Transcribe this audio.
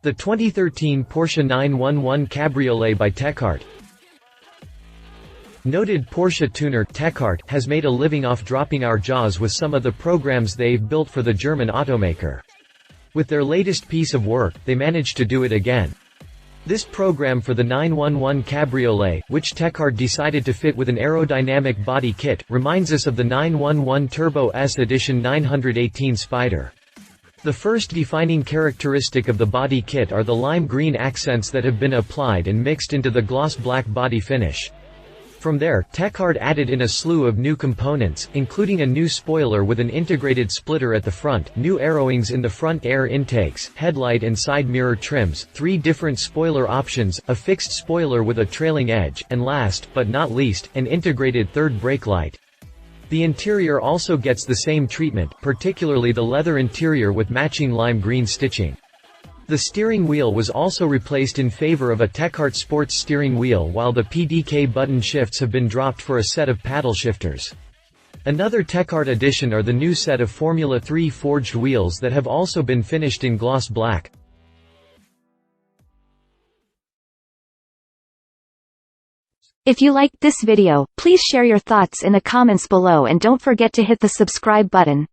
The 2013 Porsche 911 Cabriolet by TechArt. Noted Porsche tuner TechArt has made a living off dropping our jaws with some of the programs they've built for the German automaker. With their latest piece of work, they managed to do it again. This program for the 911 Cabriolet, which TechArt decided to fit with an aerodynamic body kit, reminds us of the 911 Turbo S Edition 918 Spyder. The first defining characteristic of the body kit are the lime green accents that have been applied and mixed into the gloss black body finish. From there, TechArt added in a slew of new components, including a new spoiler with an integrated splitter at the front, new aerowings in the front air intakes, headlight and side mirror trims, 3 different spoiler options, a fixed spoiler with a trailing edge, and last, but not least, an integrated third brake light. The interior also gets the same treatment, particularly the leather interior with matching lime green stitching. The steering wheel was also replaced in favor of a TechArt Sports steering wheel, while the PDK button shifts have been dropped for a set of paddle shifters. Another TechArt addition are the new set of Formula 3 forged wheels that have also been finished in gloss black. If you liked this video, please share your thoughts in the comments below and don't forget to hit the subscribe button.